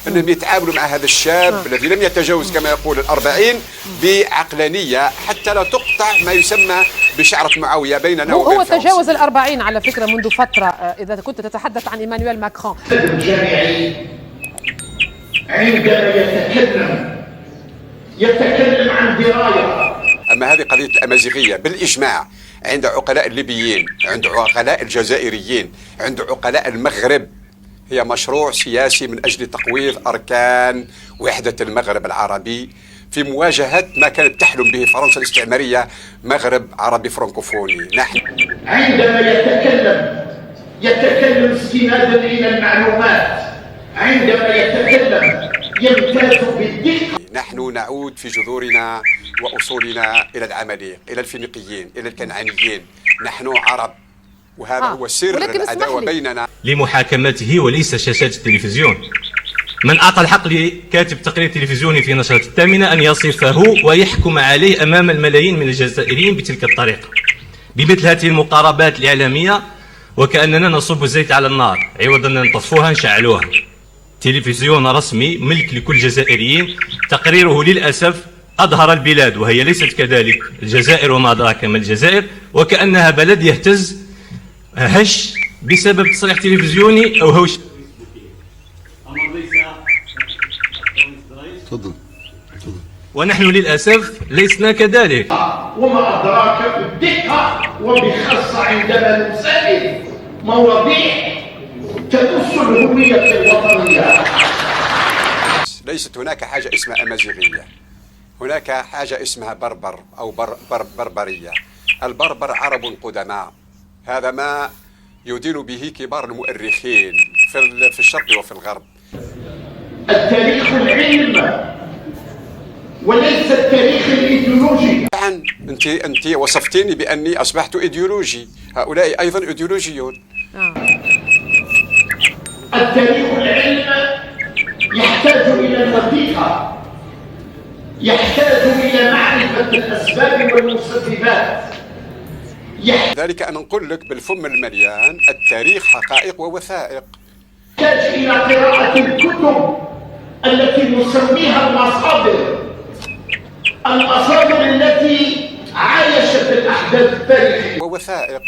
أنهم يتعاملوا مع هذا الشاب الذي لم يتجاوز كما يقول 40 بعقلانية حتى لا تقطع ما يسمى بشعرة معاوية بيننا وبين هو فرنسا. تجاوز 40 على فكرة منذ فترة. إذا كنت تتحدث عن إيمانويل ماكرون الجامعي عندما يتكلم عن دراية. أما هذه قضية الأمازيغية بالإجماع عند عقلاء الليبيين، عند عقلاء الجزائريين، عند عقلاء المغرب، هي مشروع سياسي من أجل تقويض أركان وحدة المغرب العربي في مواجهة ما كانت تحلم به فرنسا الاستعمارية، مغرب عربي فرنكوفوني. نحن عندما يتكلم استنادا إلى المعلومات، عندما يتكلم يمتاز بالدقة. نحن نعود في جذورنا وأصولنا إلى العماليق، إلى الفينيقيين، إلى الكنعانيين. نحن عرب، وهذا هو سر العداوة بيننا. لمحاكمته وليس شاشات التلفزيون. من أعطى الحق لكاتب تقرير تلفزيوني في نشرة الثامنة أن يصفه ويحكم عليه أمام الملايين من الجزائريين بتلك الطريقة بمثل هذه المقاربات الإعلامية، وكأننا نصب الزيت على النار عوض أن نطفوها نشعلوها. تلفزيون رسمي ملك لكل الجزائريين، تقريره للأسف أظهر البلاد وهي ليست كذلك، الجزائر وما أدراك ما الجزائر، وكأنها بلد يهتز هش بسبب تصريح تلفزيوني أو هوش. ونحن للأسف لسنا كذلك. وما أدراك بالدقة وبخاصة عندما نسائل مواضيع تمس الهوية الوطنية. ليست هناك حاجة اسمها أمازيغية، هناك حاجة اسمها بربر أو بربرية. البربر عرب قدماء، هذا ما يدين به كبار المؤرخين في الشرق وفي الغرب. التاريخ العلم وليس التاريخ الإيديولوجي. طبعا أنت وصفتيني بأني أصبحت إيديولوجي، هؤلاء أيضا إيديولوجيون. التاريخ العلم يحتاج إلى الدقيقة، يحتاج إلى معرفة الأسباب والمسببات. ذلك أنا نقول لك بالفم المليان التاريخ حقائق ووثائق. يحتاج إلى قراءة الكتب التي نسميها المصادر التي عايشت الأحداث التاريخية ووثائق.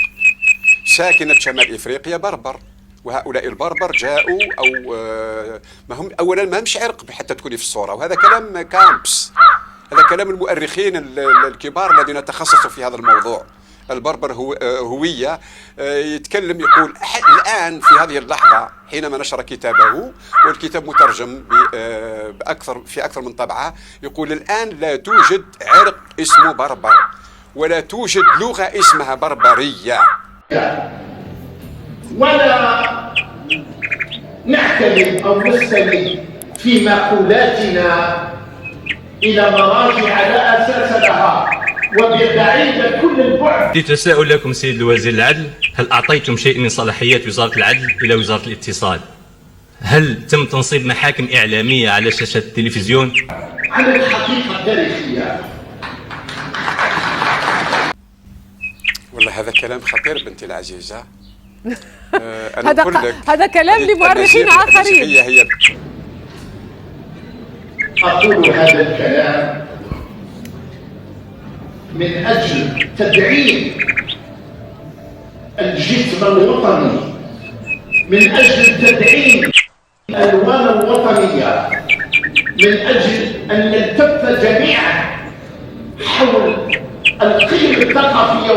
ساكنة شمال إفريقيا بربر، وهؤلاء البربر جاءوا أو ما هم أولا ما همش عرق حتى تكوني في الصورة، وهذا كلام كامبس، هذا كلام المؤرخين الكبار الذين تخصصوا في هذا الموضوع. البربر هوية. يتكلم يقول الآن في هذه اللحظة حينما نشر كتابه، والكتاب مترجم في أكثر من طبعة، يقول الآن لا توجد عرق اسمه بربر ولا توجد لغة اسمها بربرية. ولا نعتمد أو نستند في مقولاتنا إلى مراجع لا أساس لها وبعيدة كل البعد. لتساؤل لكم سيد الوزير العدل، هل أعطيتم شيء من صلاحيات وزارة العدل إلى وزارة الاتصال؟ هل تم تنصيب محاكم إعلامية على شاشة التلفزيون؟ عن الحقيقة التاريخية. والله هذا كلام خطير بنتي العزيزة. أنا هذا كلام لمؤرخين آخرين. هي أقول هذا الكلام من أجل تدعيم الجسم الوطني، من أجل تدعيم الألوان الوطنية، من أجل أن نلتف جميعا حول القيم الثقافية.